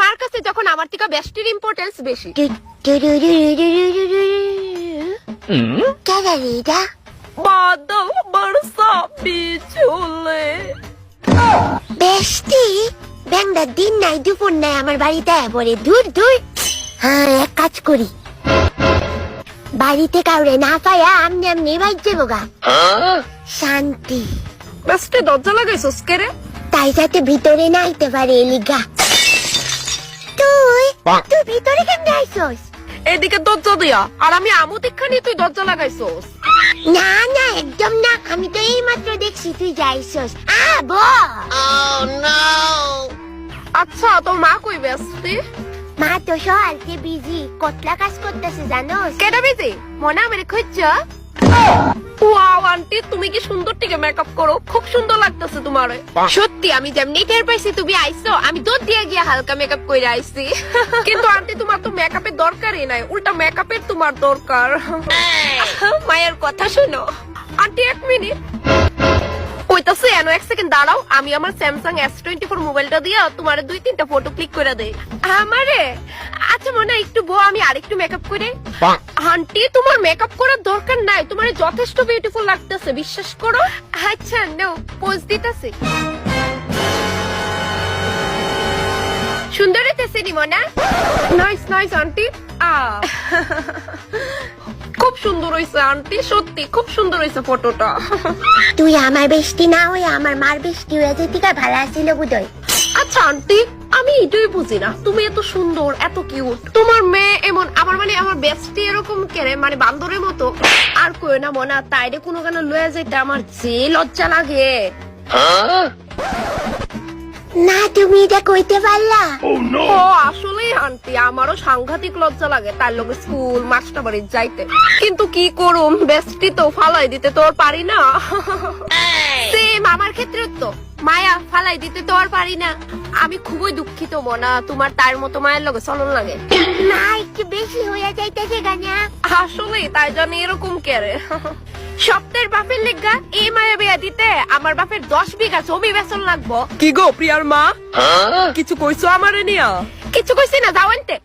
মার কাছে যখন আমার থেকে বেস্টির ইম্পর্টেন্স বেশি। বাদল বর্ষা বিচুলে বেস্টি ব্যাংটা দিন নাই দুপুর নাই আমার বাড়িতে পড়ে দূর দূর। হ্যাঁ, এক কাজ করি, বাড়িতে কাউরে না পাইয়া আমনি আমনি বাইজে বোগা। শান্তি। বেস্টি দরজা লাগাইছস কে রে? তাই যাতে ভিতরে না আইতে পারে এলিগা। তুই তুই ভিতরে কেমনে আইছস? এদিকে দরজা দিয়া, আর আমি আমু দেখানি তুই দরজা লাগাইছস। না না, একদম না, আমি তো এই মাত্র দেখছি তুই যাইছস। আচ্ছা তোর মা কই বেস্টি? মা তো সকালকে বিজি, কতলা কাজ করতেছে জানোস? কেডা বিজি? মনে আমার খুঁজছ? ওয়াও আন্টি, তুমি কি সুন্দর টিকে মেকআপ করো, খুব সুন্দর লাগতেছে তোমারে। সত্যি আমি যেমনি টের পাইছি তুমি আইছো, আমি দৌড় দিয়ে গিয়া হালকা মেকআপ কইরা আইছি। কিন্তু আন্টি তোমার তো মেকআপের দরকারই নাই, উল্টা মেকআপের তোমার দরকার। মায়ের কথা শোনো। আন্টি এক মিনিট কইতাছে, এনো এক সেকেন্ড দাঁড়াও, আমি আমার স্যামসাং S24 মোবাইলটা দিয়া তোমার 2-3টা ফটো ক্লিক করে দেই। আমারে? আচ্ছা মনে একটু বউ, আমি আরেকটু মেকআপ করে। আন্টি তোমার মেকআপ করার দরকার নাই, তোমার যথেষ্ট বিউটিফুল লাগতেছে, বিশ্বাস করো। আচ্ছা নাও, পোজ দিতেছি। সুন্দর হইতেছে নি মনা? Nice nice aunty. খুব সুন্দর হইছে আন্টি, সত্যি খুব সুন্দর হইছে ফটোটা। তুই আমার বেস্টি না হয়ে আমার মার বেস্টি হয়ে যেতে ভালো আছিল বুঝই। আচ্ছা আন্টি, আমি এটাই বুঝি না, তুমি এত সুন্দর এত কিউট, তোমার মেয়ে এমন, আমার মানে আমার বেস্টি এরকম কেরে, মানে বান্দরের মতো। আর কই না মনা, তাইরে কোনো কেন লয়ে যাইতে আমার যে লজ্জা লাগে। না তুমি এটা কইতে পারলা? ও আসলে আন্টি, আমারও সাংঘাতিক লজ্জা লাগে তার লোক স্কুল মাস্টার বাড়ি যাইতে, কিন্তু কি করুম, বেস্টি তো ফালাই দিতে তো আর পারি না। সেম আমার ক্ষেত্রে তো, মায়া ফালাই দিতে তো আর পারি না। আমি খুবই দুঃখিত মনা, তোমার তার মতো মায়ের লগে চলন লাগে না, একটু বেশি হয়ে যাইতেছে গানা। আসলে তাই জানি এরকম কেরে। সপ্তাহের বাপের লেগা এই মায়া বিয়া দিতে আমার বাপের 10 বিঘা জমি বেচন লাগবো। কি গো প্রিয়ার মা, কিছু কইছো আমারে নিয়া? কিছু কইছি না, যাও আনতে।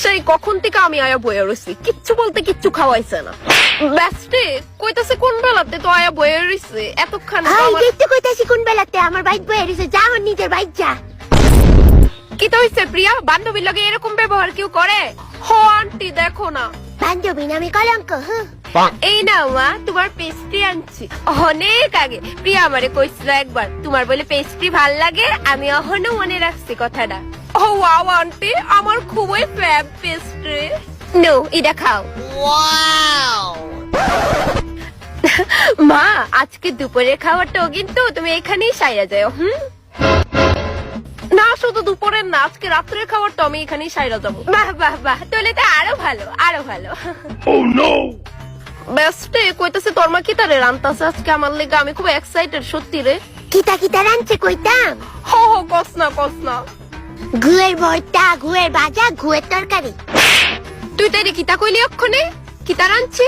সেই কখন থেকে আমি আয়া বয়ে রয়েছি, কিচ্ছু বলতে কিচ্ছু খাওয়াইছে না। বেস্টে কইতাছে কোন বেলাতে তো আয়া বয়ে রয়েছে এতক্ষণ। দেখতে কইতাছি কোন বেলাতে আমার বাইক বয়ে রইছে, যাও নিজের বাইক যা। কি তো হইছে প্রিয়া, বান্ধবীর লগে এরকম ব্যবহার কেউ করে? হো আন্টি দেখো না, বান্ধবী নামে কলঙ্ক। এই না মা, তোমার পেস্ট্রি আনছি। অনেক আগে প্রিয়া আমারে কইছিল একবার, তোমার বলে পেস্ট্রি ভাল লাগে, আমি এখনো মনে রাখছি কথাটা। ও ওয়াও আন্টি, আমার খুবই ফেভ পেস্ট্রি। নো, এটা খাও। মা আজকে দুপুরের খাবারটাও কিন্তু তুমি এখানেই সাইরা যাও। না শুধু দুপুরের না, আজকে রাত্রের খাবারটা আমি এখানেই সাইরা যাবো। বাহ বাহ বাহ, তাহলে তো আরো ভালো আরো ভালো। বেস্টে কইতাছে তোর মা কি তারে রান্তাছে আজকে আমার লেগে, আমি খুব এক্সাইটেড সত্যি রে। কিতা কিতা রাঁধছে কইতাম? হো হো, কস না কস না। গুয়ের ভর্তা, গুয়ের ভাজা, গুয়ের তরকারি। তুই তাইরে কিতা কইলি অক্ষণে? কিতা রাঁধছি?